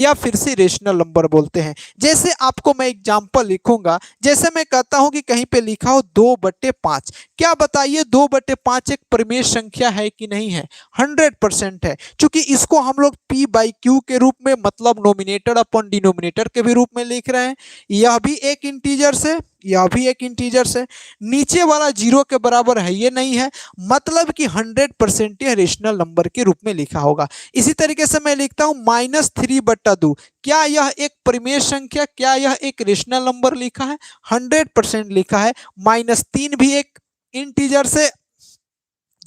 या फिर से रेशनल नंबर बोलते हैं। जैसे आपको मैं एग्जांपल लिखूंगा, जैसे मैं कहता हूं कि कहीं पे लिखा हो 2/5, क्या बताइए 2/5 एक परिमेय संख्या है कि नहीं है? 100% है, क्योंकि इसको हम लोग p/q के रूप में, मतलब नोमिनेटर अपॉन डिनोमिनेटर के भी रूप में लिख रहे हैं। यह भी एक इंटीजर से, यह भी एक इंटीजर से, नीचे वाला 0 के बराबर है ये नहीं है, मतलब कि 100% यह रेशनल नंबर के रूप में लिखा होगा। इसी तरीके से मैं लिखता हूं -3/2, क्या यह एक परिमेय संख्या, क्या यह एक रेशनल नंबर लिखा है? 100% लिखा है। -3 भी एक इंटीजर से,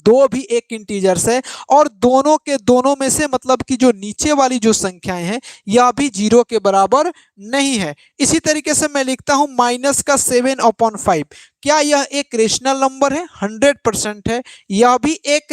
2 भी एक इंटीजर से, और दोनों के दोनों में से मतलब कि जो नीचे वाली जो संख्याएं हैं यह भी 0 के बराबर नहीं है। इसी तरीके से मैं लिखता हूं -7/5, क्या यह एक रेशनल नंबर है? 100% है। यह भी एक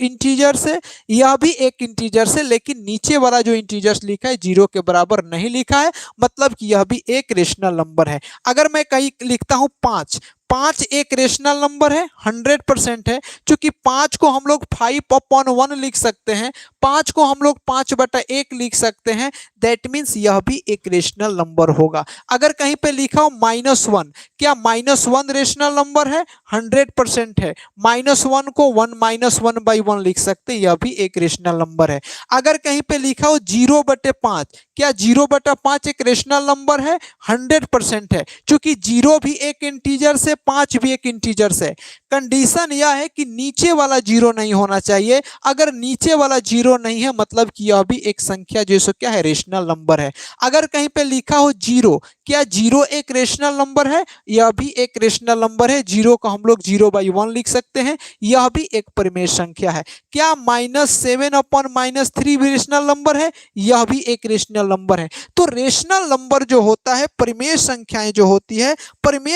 इंटीजर से, यह भी एक इंटीजर से, लेकिन नीचे वाला जो इंटीजर लिखा है 0 के बराबर नहीं लिखा है, मतलब कि यह भी एक रेशनल नंबर है। अगर मैं कहीं लिखता हूं 5, 5 एक रेशनल नंबर है, 100% है, क्योंकि 5 को हम लोग 5/1 लिख सकते हैं, 5 को हम लोग 5/1 लिख सकते हैं, दैट मीन्स यह भी एक रेशनल नंबर होगा। अगर कहीं पे लिखा हो -1, क्या -1 रेशनल नंबर है? 100% है। -1 को 1 - 1/1 लिख सकते हैं, यह भी एक रेशनल नंबर है। अगर कहीं पे लिखा हो 0/5, क्या 0/5 एक रेशनल नंबर है? 100% है, क्योंकि 0 भी एक इंटीजर से, 5 भी एक इंटीजर से। कंडीशन यह है कि नीचे वाला 0 नहीं होना चाहिए। अगर नीचे वाला 0 नहीं है, मतलब कि यह भी एक संख्या जो सो क्या है, रेशनल नंबर है। अगर कहीं पे लिखा हो 0, क्या 0 एक रेशनल नंबर है? यह भी एक रेशनल नंबर है। 0 को हम लोग 0/1 लिख सकते हैं, यह भी एक परिमेय संख्या है। क्या -7/3 भी रेशनल नंबर है? यह भी एक रेशनल नंबर है। तो रेशनल नंबर जो होता है, परिमेय संख्याएं जो होती है, परिमेय